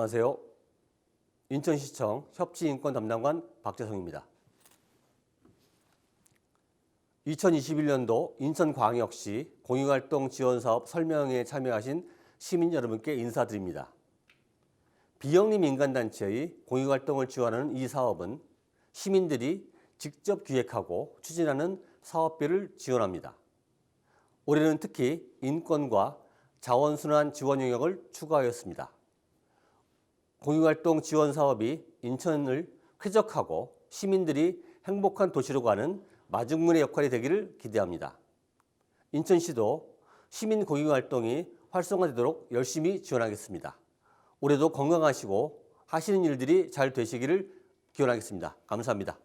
안녕하세요. 인천시청 협치인권 담당관 박재성입니다. 2021년도 인천광역시 공익활동 지원사업 설명회에 참여하신 시민 여러분께 인사드립니다. 비영리 민간단체의 공익활동을 지원하는 이 사업은 시민들이 직접 기획하고 추진하는 사업비를 지원합니다. 올해는 특히 인권과 자원순환 지원 영역을 추가하였습니다. 공익활동 지원 사업이 인천을 쾌적하고 시민들이 행복한 도시로 가는 마중물의 역할이 되기를 기대합니다. 인천시도 시민 공익활동이 활성화되도록 열심히 지원하겠습니다. 올해도 건강하시고 하시는 일들이 잘 되시기를 기원하겠습니다. 감사합니다.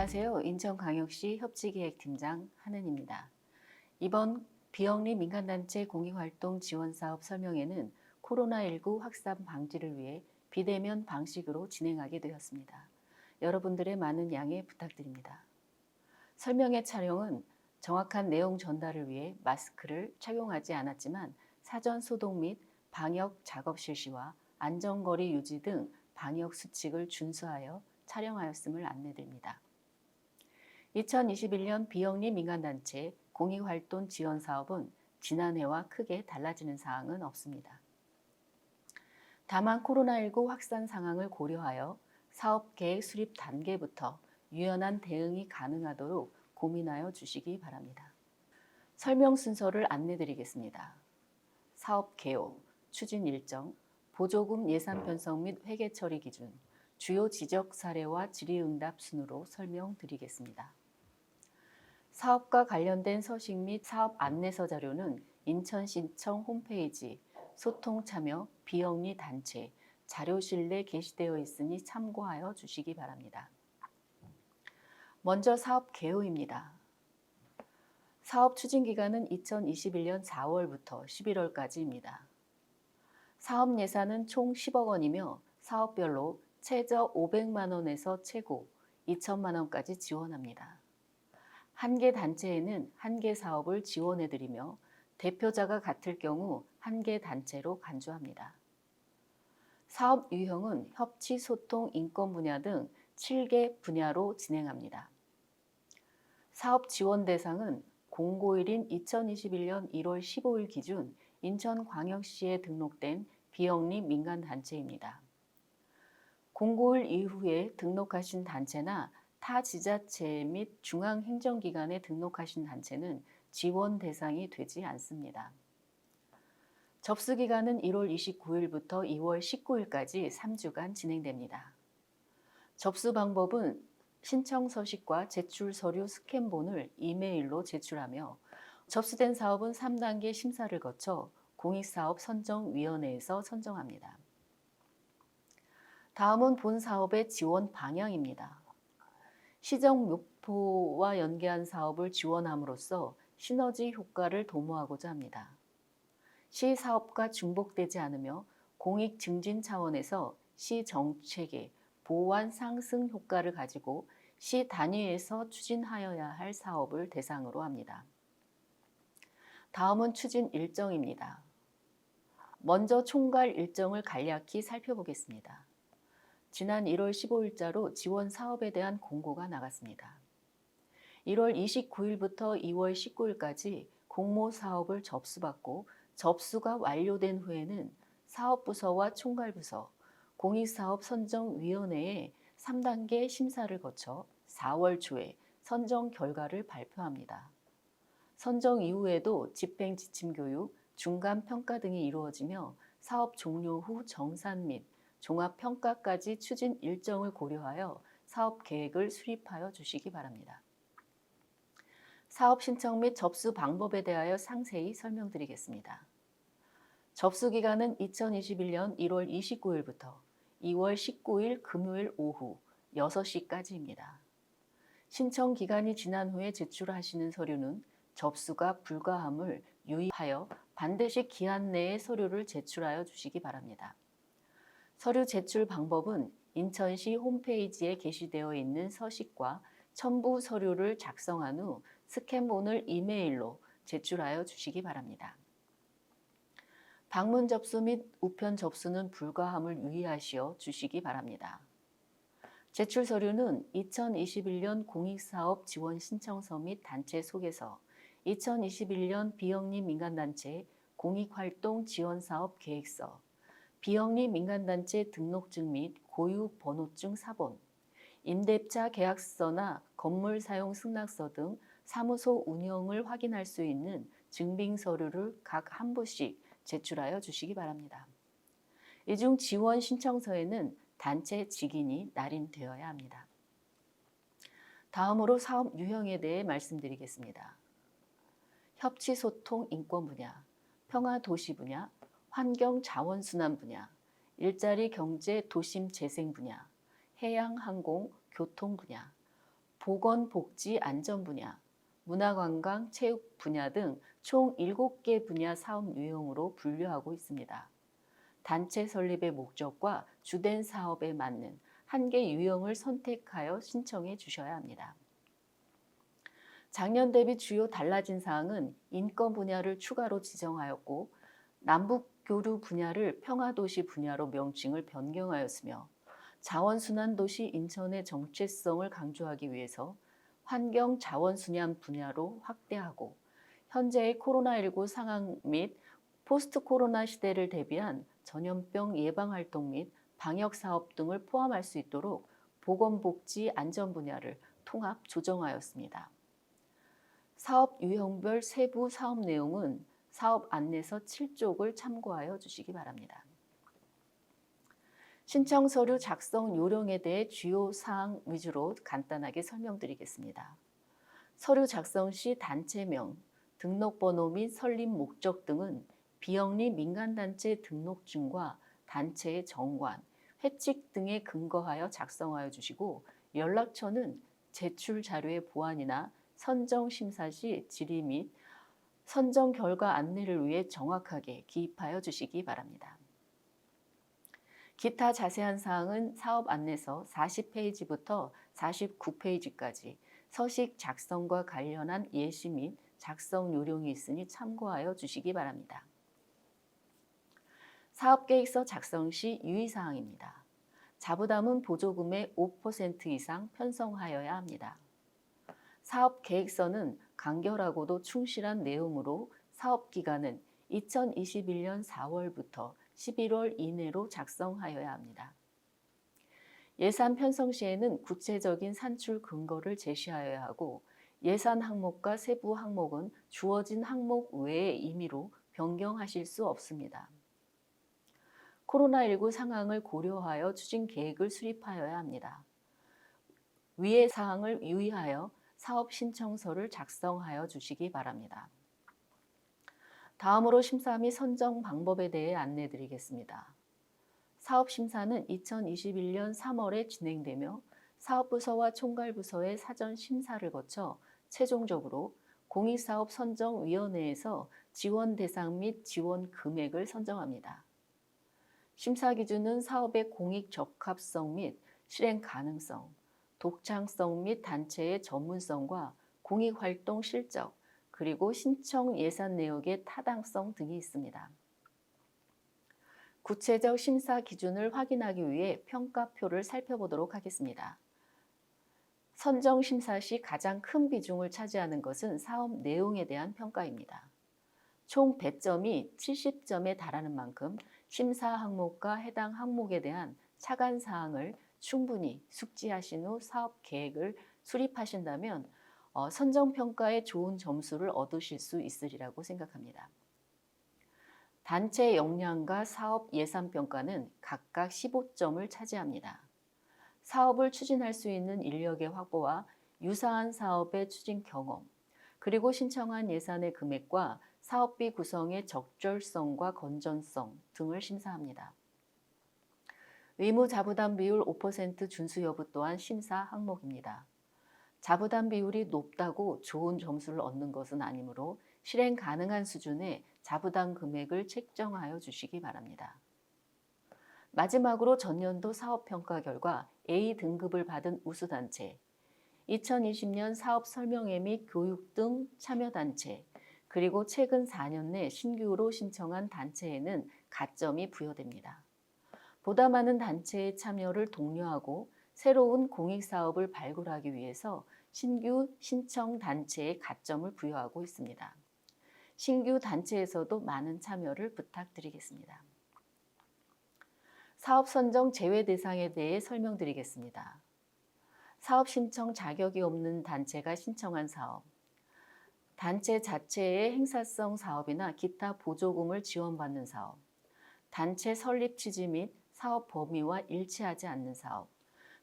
안녕하세요. 인천광역시 협치기획팀장 한은입니다. 이번 비영리 민간단체 공익활동 지원사업 설명회는 코로나19 확산 방지를 위해 비대면 방식으로 진행하게 되었습니다. 여러분들의 많은 양해 부탁드립니다. 설명회 촬영은 정확한 내용 전달을 위해 마스크를 착용하지 않았지만 사전 소독 및 방역 작업 실시와 안전거리 유지 등 방역 수칙을 준수하여 촬영하였음을 안내드립니다. 2021년 비영리 민간단체 공익활동 지원 사업은 지난해와 크게 달라지는 사항은 없습니다. 다만 코로나19 확산 상황을 고려하여 사업 계획 수립 단계부터 유연한 대응이 가능하도록 고민하여 주시기 바랍니다. 설명 순서를 안내드리겠습니다. 사업 개요, 추진 일정, 보조금 예산 편성 및 회계 처리 기준, 주요 지적 사례와 질의응답 순으로 설명드리겠습니다. 사업과 관련된 서식 및 사업 안내서 자료는 인천시청 홈페이지 소통 참여 비영리 단체 자료실에 게시되어 있으니 참고하여 주시기 바랍니다. 먼저 사업 개요입니다. 사업 추진 기간은 2021년 4월부터 11월까지입니다. 사업 예산은 총 10억 원이며 사업별로 최저 500만 원에서 최고 2천만 원까지 지원합니다. 한 개 단체에는 한 개 사업을 지원해드리며 대표자가 같을 경우 한 개 단체로 간주합니다. 사업 유형은 협치, 소통, 인권 분야 등 7개 분야로 진행합니다. 사업 지원 대상은 공고일인 2021년 1월 15일 기준 인천광역시에 등록된 비영리 민간단체입니다. 공고일 이후에 등록하신 단체나 타 지자체 및 중앙행정기관에 등록하신 단체는 지원 대상이 되지 않습니다. 접수기간은 1월 29일부터 2월 19일까지 3주간 진행됩니다. 접수 방법은 신청 서식과 제출 서류 스캔본을 이메일로 제출하며 접수된 사업은 3단계 심사를 거쳐 공익사업 선정위원회에서 선정합니다. 다음은 본 사업의 지원 방향입니다. 시정 목표와 연계한 사업을 지원함으로써 시너지 효과를 도모하고자 합니다. 시 사업과 중복되지 않으며 공익 증진 차원에서 시 정책의 보완 상승 효과를 가지고 시 단위에서 추진하여야 할 사업을 대상으로 합니다. 다음은 추진 일정입니다. 먼저 총괄 일정을 간략히 살펴보겠습니다. 지난 1월 15일자로 지원 사업에 대한 공고가 나갔습니다. 1월 29일부터 2월 19일까지 공모 사업을 접수받고 접수가 완료된 후에는 사업부서와 총괄부서, 공익사업선정위원회에 3단계 심사를 거쳐 4월 초에 선정 결과를 발표합니다. 선정 이후에도 집행지침교육, 중간평가 등이 이루어지며 사업 종료 후 정산 및 종합평가까지 추진 일정을 고려하여 사업 계획을 수립하여 주시기 바랍니다. 사업 신청 및 접수 방법에 대하여 상세히 설명드리겠습니다. 접수 기간은 2021년 1월 29일부터 2월 19일 금요일 오후 6시까지입니다. 신청 기간이 지난 후에 제출하시는 서류는 접수가 불가함을 유의하여 반드시 기한 내에 서류를 제출하여 주시기 바랍니다. 서류 제출 방법은 인천시 홈페이지에 게시되어 있는 서식과 첨부 서류를 작성한 후 스캔본을 이메일로 제출하여 주시기 바랍니다. 방문 접수 및 우편 접수는 불가함을 유의하시어 주시기 바랍니다. 제출 서류는 2021년 공익사업 지원 신청서 및 단체 소개서, 2021년 비영리 민간단체 공익활동 지원사업 계획서, 비영리 민간단체 등록증 및 고유 번호증 사본, 임대차 계약서나 건물 사용 승낙서 등 사무소 운영을 확인할 수 있는 증빙 서류를 각 한 부씩 제출하여 주시기 바랍니다. 이 중 지원 신청서에는 단체 직인이 날인되어야 합니다. 다음으로 사업 유형에 대해 말씀드리겠습니다. 협치 소통 인권 분야, 평화 도시 분야, 환경 자원 순환 분야, 일자리 경제 도심 재생 분야, 해양 항공 교통 분야, 보건 복지 안전 분야, 문화관광 체육 분야 등 총 7개 분야 사업 유형으로 분류하고 있습니다. 단체 설립의 목적과 주된 사업에 맞는 한 개 유형을 선택하여 신청해 주셔야 합니다. 작년 대비 주요 달라진 사항은 인권 분야를 추가로 지정하였고 남북교류 분야를 평화도시 분야로 명칭을 변경하였으며 자원순환도시 인천의 정체성을 강조하기 위해서 환경자원순환 분야로 확대하고 현재의 코로나19 상황 및 포스트 코로나 시대를 대비한 전염병 예방 활동 및 방역 사업 등을 포함할 수 있도록 보건복지 안전 분야를 통합 조정하였습니다. 사업 유형별 세부 사업 내용은 사업 안내서 7쪽을 참고하여 주시기 바랍니다. 신청 서류 작성 요령에 대해 주요 사항 위주로 간단하게 설명드리겠습니다. 서류 작성 시 단체명, 등록번호 및 설립 목적 등은 비영리 민간단체 등록증과 단체의 정관, 회칙 등에 근거하여 작성하여 주시고 연락처는 제출 자료의 보완이나 선정 심사 시 질의 및 선정 결과 안내를 위해 정확하게 기입하여 주시기 바랍니다. 기타 자세한 사항은 사업 안내서 40페이지부터 49페이지까지 서식 작성과 관련한 예시 및 작성 요령이 있으니 참고하여 주시기 바랍니다. 사업계획서 작성 시 유의사항입니다. 자부담은 보조금의 5% 이상 편성하여야 합니다. 사업계획서는 간결하고도 충실한 내용으로 사업기간은 2021년 4월부터 11월 이내로 작성하여야 합니다. 예산 편성 시에는 구체적인 산출 근거를 제시하여야 하고 예산 항목과 세부 항목은 주어진 항목 외의 임의로 변경하실 수 없습니다. 코로나19 상황을 고려하여 추진 계획을 수립하여야 합니다. 위의 사항을 유의하여 사업 신청서를 작성하여 주시기 바랍니다. 다음으로 심사 및 선정 방법에 대해 안내드리겠습니다. 사업 심사는 2021년 3월에 진행되며 사업부서와 총괄부서의 사전 심사를 거쳐 최종적으로 공익사업 선정위원회에서 지원 대상 및 지원 금액을 선정합니다. 심사 기준은 사업의 공익 적합성 및 실행 가능성, 독창성 및 단체의 전문성과 공익활동 실적, 그리고 신청 예산 내역의 타당성 등이 있습니다. 구체적 심사 기준을 확인하기 위해 평가표를 살펴보도록 하겠습니다. 선정 심사 시 가장 큰 비중을 차지하는 것은 사업 내용에 대한 평가입니다. 총 100점이 70점에 달하는 만큼 심사 항목과 해당 항목에 대한 차관 사항을 충분히 숙지하신 후 사업 계획을 수립하신다면 선정평가에 좋은 점수를 얻으실 수 있으리라고 생각합니다. 단체 역량과 사업 예산 평가는 각각 15점을 차지합니다. 사업을 추진할 수 있는 인력의 확보와 유사한 사업의 추진 경험, 그리고 신청한 예산의 금액과 사업비 구성의 적절성과 건전성 등을 심사합니다. 의무 자부담 비율 5% 준수 여부 또한 심사 항목입니다. 자부담 비율이 높다고 좋은 점수를 얻는 것은 아니므로 실행 가능한 수준의 자부담 금액을 책정하여 주시기 바랍니다. 마지막으로 전년도 사업평가 결과 A 등급을 받은 우수단체, 2020년 사업 설명회 및 교육 등 참여단체, 그리고 최근 4년 내 신규로 신청한 단체에는 가점이 부여됩니다. 보다 많은 단체의 참여를 독려하고 새로운 공익사업을 발굴하기 위해서 신규 신청 단체에 가점을 부여하고 있습니다. 신규 단체에서도 많은 참여를 부탁드리겠습니다. 사업 선정 제외 대상에 대해 설명드리겠습니다. 사업 신청 자격이 없는 단체가 신청한 사업, 단체 자체의 행사성 사업이나 기타 보조금을 지원받는 사업, 단체 설립 취지 및 사업 범위와 일치하지 않는 사업,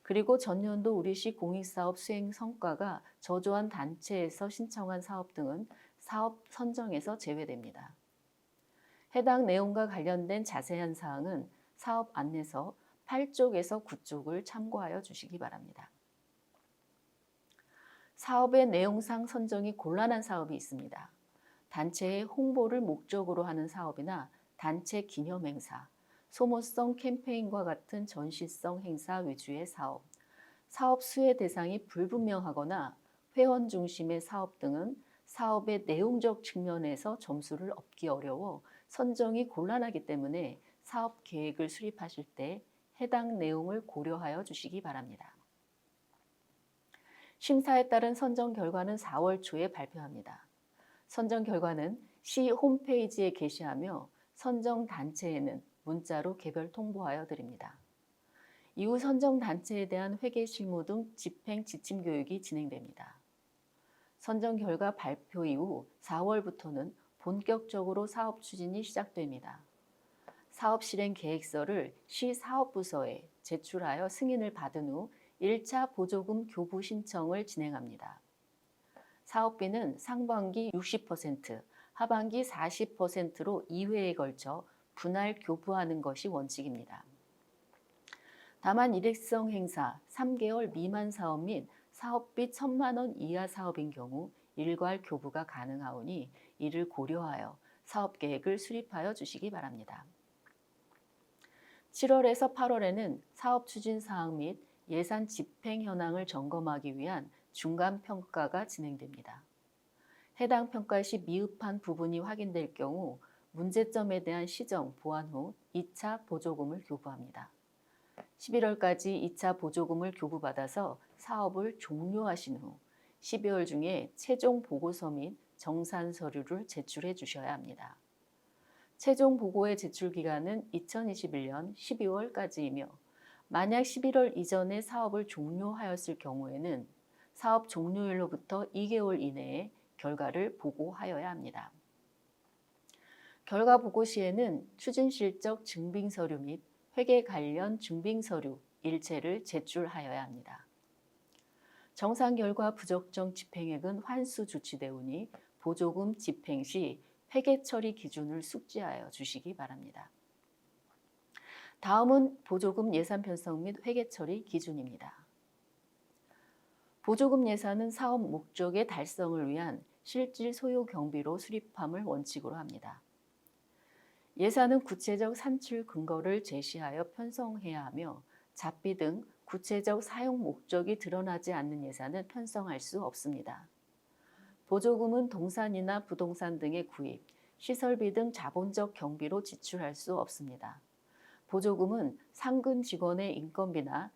그리고 전년도 우리시 공익사업 수행 성과가 저조한 단체에서 신청한 사업 등은 사업 선정에서 제외됩니다. 해당 내용과 관련된 자세한 사항은 사업 안내서 8쪽에서 9쪽을 참고하여 주시기 바랍니다. 사업의 내용상 선정이 곤란한 사업이 있습니다. 단체의 홍보를 목적으로 하는 사업이나 단체 기념행사, 소모성 캠페인과 같은 전시성 행사 위주의 사업, 사업 수혜 대상이 불분명하거나 회원 중심의 사업 등은 사업의 내용적 측면에서 점수를 얻기 어려워 선정이 곤란하기 때문에 사업 계획을 수립하실 때 해당 내용을 고려하여 주시기 바랍니다. 심사에 따른 선정 결과는 4월 초에 발표합니다. 선정 결과는 시 홈페이지에 게시하며 선정 단체에는 문자로 개별 통보하여 드립니다. 이후 선정 단체에 대한 회계 실무 등 집행 지침 교육이 진행됩니다. 선정 결과 발표 이후 4월부터는 본격적으로 사업 추진이 시작됩니다. 사업 실행 계획서를 시 사업부서에 제출하여 승인을 받은 후 1차 보조금 교부 신청을 진행합니다. 사업비는 상반기 60%, 하반기 40%로 2회에 걸쳐 분할 교부하는 것이 원칙입니다. 다만 일회성 행사, 3개월 미만 사업 및 사업비 1,000만 원 이하 사업인 경우 일괄 교부가 가능하오니 이를 고려하여 사업 계획을 수립하여 주시기 바랍니다. 7월에서 8월에는 사업 추진 사항 및 예산 집행 현황을 점검하기 위한 중간 평가가 진행됩니다. 해당 평가 시 미흡한 부분이 확인될 경우 문제점에 대한 시정, 보완 후 2차 보조금을 교부합니다. 11월까지 2차 보조금을 교부받아서 사업을 종료하신 후 12월 중에 최종 보고서 및 정산 서류를 제출해 주셔야 합니다. 최종 보고의 제출 기간은 2021년 12월까지이며 만약 11월 이전에 사업을 종료하였을 경우에는 사업 종료일로부터 2개월 이내에 결과를 보고하여야 합니다. 결과 보고 시에는 추진 실적 증빙 서류 및 회계 관련 증빙 서류 일체를 제출하여야 합니다. 정상 결과 부적정 집행액은 환수 조치되오니 보조금 집행 시 회계 처리 기준을 숙지하여 주시기 바랍니다. 다음은 보조금 예산 편성 및 회계 처리 기준입니다. 보조금 예산은 사업 목적의 달성을 위한 실질 소요 경비로 수립함을 원칙으로 합니다. 예산은 구체적 산출 근거를 제시하여 편성해야 하며 잡비 등 구체적 사용 목적이 드러나지 않는 예산은 편성할 수 없습니다. 보조금은 동산이나 부동산 등의 구입, 시설비 등 자본적 경비로 지출할 수 없습니다. 보조금은 상근 직원의 인건비나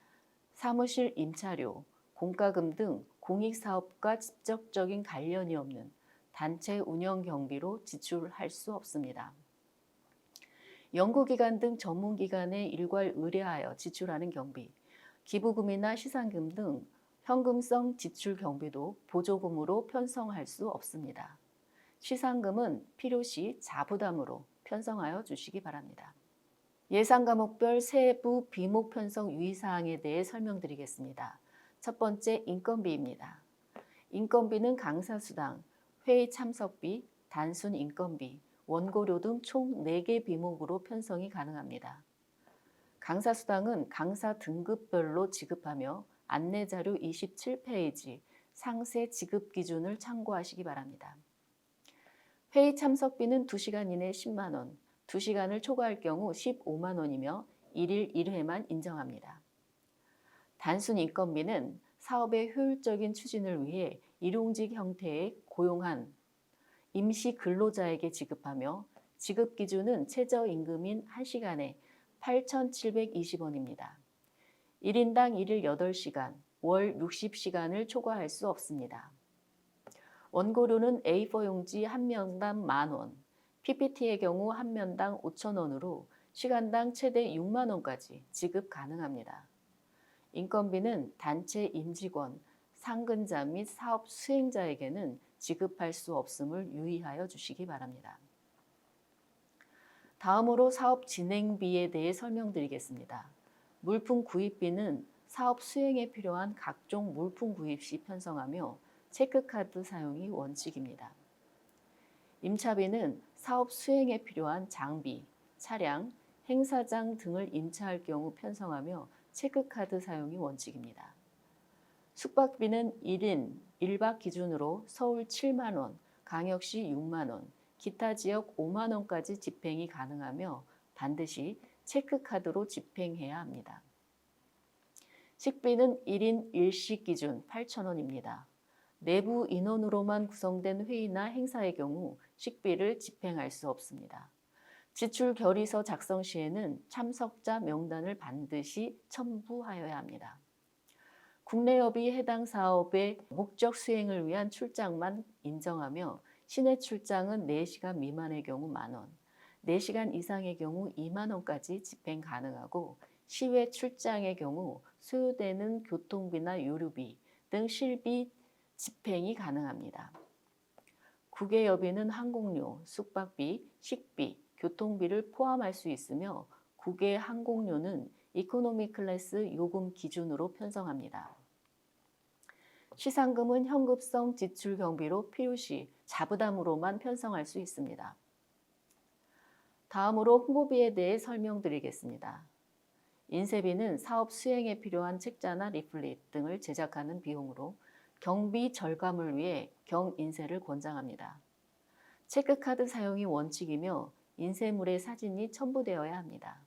사무실 임차료, 공과금 등 공익사업과 직접적인 관련이 없는 단체 운영 경비로 지출할 수 없습니다. 연구기관 등 전문기관에 일괄 의뢰하여 지출하는 경비, 기부금이나 시상금 등 현금성 지출 경비도 보조금으로 편성할 수 없습니다. 시상금은 필요시 자부담으로 편성하여 주시기 바랍니다. 예산 과목별 세부 비목 편성 유의사항에 대해 설명드리겠습니다. 첫 번째, 인건비입니다. 인건비는 강사수당, 회의 참석비, 단순 인건비, 원고료 등 총 4개 비목으로 편성이 가능합니다. 강사수당은 강사 등급별로 지급하며 안내자료 27페이지 상세 지급 기준을 참고하시기 바랍니다. 회의 참석비는 2시간 이내 10만 원, 2시간을 초과할 경우 15만 원이며 1일 1회만 인정합니다. 단순 인건비는 사업의 효율적인 추진을 위해 일용직 형태의 고용한 임시 근로자에게 지급하며 지급 기준은 최저임금인 1시간에 8,720원입니다. 1인당 일일 8시간, 월 60시간을 초과할 수 없습니다. 원고료는 A4 용지 한 명당 10,000원, PPT의 경우 한 명당 5,000원으로 시간당 최대 6만 원까지 지급 가능합니다. 인건비는 단체 임직원, 상근자 및 사업 수행자에게는 지급할 수 없음을 유의하여 주시기 바랍니다. 다음으로 사업 진행비에 대해 설명드리겠습니다. 물품 구입비는 사업 수행에 필요한 각종 물품 구입 시 편성하며 체크카드 사용이 원칙입니다. 임차비는 사업 수행에 필요한 장비, 차량, 행사장 등을 임차할 경우 편성하며 체크카드 사용이 원칙입니다. 숙박비는 1인 1박 기준으로 서울 7만 원, 광역시 6만 원, 기타 지역 5만 원까지 집행이 가능하며 반드시 체크카드로 집행해야 합니다. 식비는 1인 1식 기준 8,000원입니다. 내부 인원으로만 구성된 회의나 행사의 경우 식비를 집행할 수 없습니다. 지출 결의서 작성 시에는 참석자 명단을 반드시 첨부하여야 합니다. 국내업이 해당 사업의 목적 수행을 위한 출장만 인정하며 시내 출장은 4시간 미만의 경우 만원, 4시간 이상의 경우 2만 원까지 집행 가능하고 시외 출장의 경우 소요되는 교통비나 유류비 등 실비 집행이 가능합니다. 국외여비는 항공료, 숙박비, 식비, 교통비를 포함할 수 있으며 국외 항공료는 이코노미 클래스 요금 기준으로 편성합니다. 시상금은 현급성 지출 경비로 필요시 자부담으로만 편성할 수 있습니다. 다음으로 홍보비에 대해 설명드리겠습니다. 인쇄비는 사업 수행에 필요한 책자나 리플릿 등을 제작하는 비용으로 경비 절감을 위해 경인쇄를 권장합니다. 체크카드 사용이 원칙이며 인쇄물의 사진이 첨부되어야 합니다.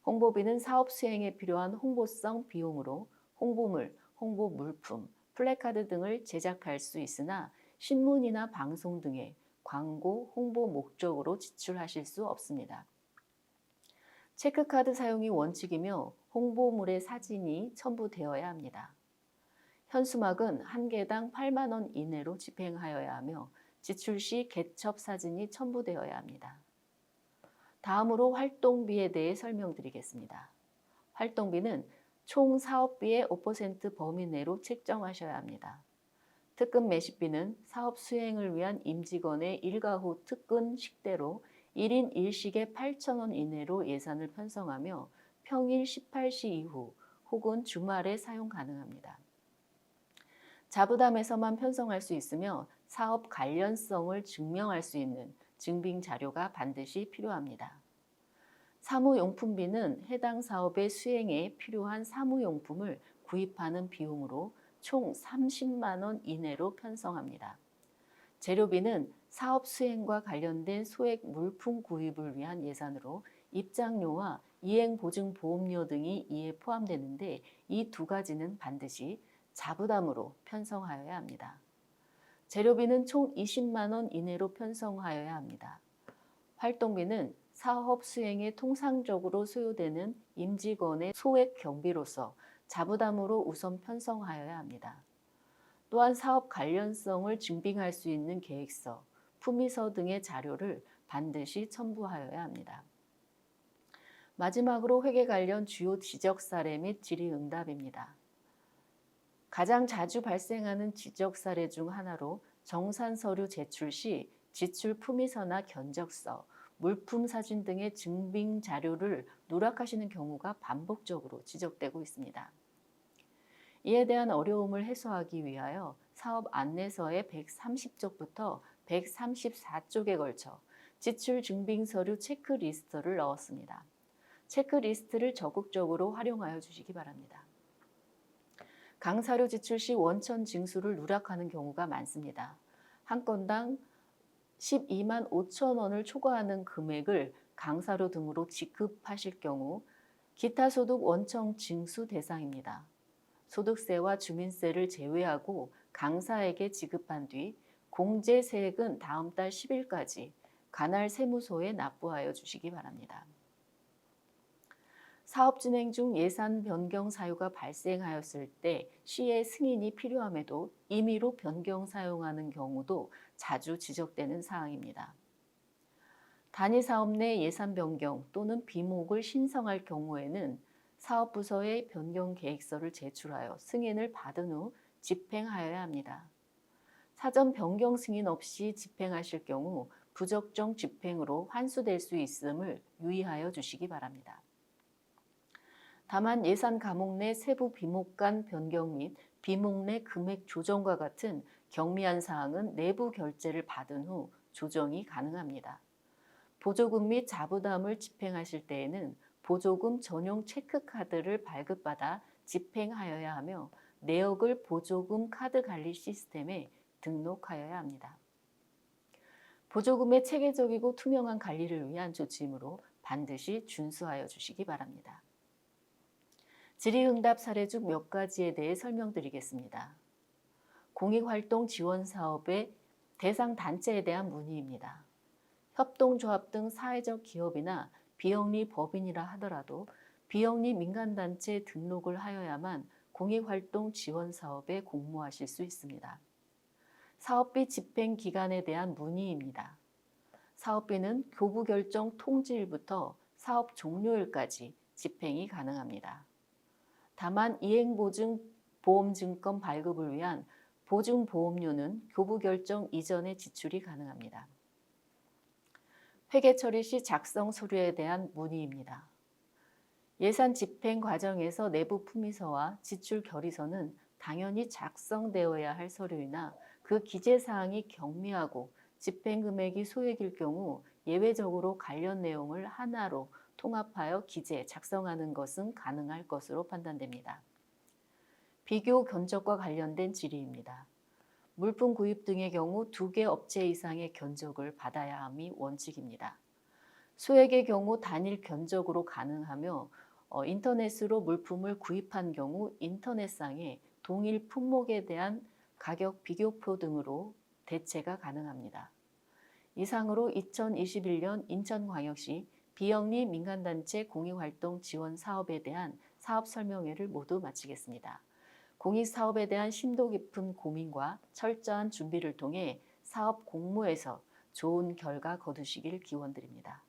홍보비는 사업 수행에 필요한 홍보성 비용으로 홍보물, 홍보 물품, 플래카드 등을 제작할 수 있으나 신문이나 방송 등의 광고, 홍보 목적으로 지출하실 수 없습니다. 체크카드 사용이 원칙이며 홍보물의 사진이 첨부되어야 합니다. 현수막은 한 개당 8만 원 이내로 집행하여야 하며 지출 시 개첩 사진이 첨부되어야 합니다. 다음으로 활동비에 대해 설명드리겠습니다. 활동비는 총 사업비의 5% 범위 내로 책정하셔야 합니다. 특근 매식비는 사업 수행을 위한 임직원의 일과 후 특근 식대로 1인 1식에 8,000원 이내로 예산을 편성하며 평일 18시 이후 혹은 주말에 사용 가능합니다. 자부담에서만 편성할 수 있으며 사업 관련성을 증명할 수 있는 증빙 자료가 반드시 필요합니다. 사무용품비는 해당 사업의 수행에 필요한 사무용품을 구입하는 비용으로 총 30만 원 이내로 편성합니다. 재료비는 사업 수행과 관련된 소액 물품 구입을 위한 예산으로 입장료와 이행보증보험료 등이 이에 포함되는데 이 두 가지는 반드시 자부담으로 편성하여야 합니다. 재료비는 총 20만 원 이내로 편성하여야 합니다. 활동비는 사업 수행에 통상적으로 소요되는 임직원의 소액 경비로서 자부담으로 우선 편성하여야 합니다. 또한 사업 관련성을 증빙할 수 있는 계획서, 품위서 등의 자료를 반드시 첨부하여야 합니다. 마지막으로 회계 관련 주요 지적 사례 및 질의응답입니다. 가장 자주 발생하는 지적 사례 중 하나로 정산 서류 제출 시 지출 품위서나 견적서, 물품 사진 등의 증빙 자료를 누락하시는 경우가 반복적으로 지적되고 있습니다. 이에 대한 어려움을 해소하기 위하여 사업 안내서의 130쪽부터 134쪽에 걸쳐 지출 증빙 서류 체크리스트를 넣었습니다. 체크리스트를 적극적으로 활용하여 주시기 바랍니다. 강사료 지출 시 원천 징수를 누락하는 경우가 많습니다. 한 건당 12만 5천 원을 초과하는 금액을 강사료 등으로 지급하실 경우 기타 소득 원천 징수 대상입니다. 소득세와 주민세를 제외하고 강사에게 지급한 뒤 공제세액은 다음 달 10일까지 관할 세무소에 납부하여 주시기 바랍니다. 사업 진행 중 예산 변경 사유가 발생하였을 때 시의 승인이 필요함에도 임의로 변경 사용하는 경우도 자주 지적되는 사항입니다. 단위 사업 내 예산 변경 또는 비목을 신청할 경우에는 사업부서에 변경 계획서를 제출하여 승인을 받은 후 집행하여야 합니다. 사전 변경 승인 없이 집행하실 경우 부적정 집행으로 환수될 수 있음을 유의하여 주시기 바랍니다. 다만 예산 과목 내 세부 비목 간 변경 및 비목 내 금액 조정과 같은 경미한 사항은 내부 결재를 받은 후 조정이 가능합니다. 보조금 및 자부담을 집행하실 때에는 보조금 전용 체크카드를 발급받아 집행하여야 하며 내역을 보조금 카드 관리 시스템에 등록하여야 합니다. 보조금의 체계적이고 투명한 관리를 위한 조치이므로 반드시 준수하여 주시기 바랍니다. 질의응답 사례 중 몇 가지에 대해 설명드리겠습니다. 공익활동 지원 사업의 대상 단체에 대한 문의입니다. 협동조합 등 사회적 기업이나 비영리 법인이라 하더라도 비영리 민간단체 등록을 하여야만 공익활동 지원 사업에 공모하실 수 있습니다. 사업비 집행 기간에 대한 문의입니다. 사업비는 교부 결정 통지일부터 사업 종료일까지 집행이 가능합니다. 다만 이행보증 보험증권 발급을 위한 보증보험료는 교부 결정 이전에 지출이 가능합니다. 회계 처리 시 작성 서류에 대한 문의입니다. 예산 집행 과정에서 내부 품위서와 지출 결의서는 당연히 작성되어야 할 서류이나 그 기재사항이 경미하고 집행 금액이 소액일 경우 예외적으로 관련 내용을 하나로 통합하여 기재, 작성하는 것은 가능할 것으로 판단됩니다. 비교 견적과 관련된 질의입니다. 물품 구입 등의 경우 2개 업체 이상의 견적을 받아야 함이 원칙입니다. 소액의 경우 단일 견적으로 가능하며 인터넷으로 물품을 구입한 경우 인터넷상에 동일 품목에 대한 가격 비교표 등으로 대체가 가능합니다. 이상으로 2021년 인천광역시 비영리 민간단체 공익활동 지원 사업에 대한 사업 설명회를 모두 마치겠습니다. 공익사업에 대한 심도 깊은 고민과 철저한 준비를 통해 사업 공모에서 좋은 결과 거두시길 기원드립니다.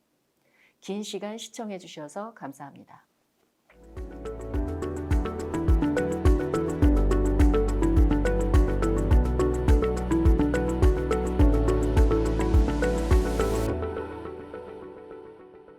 긴 시간 시청해 주셔서 감사합니다.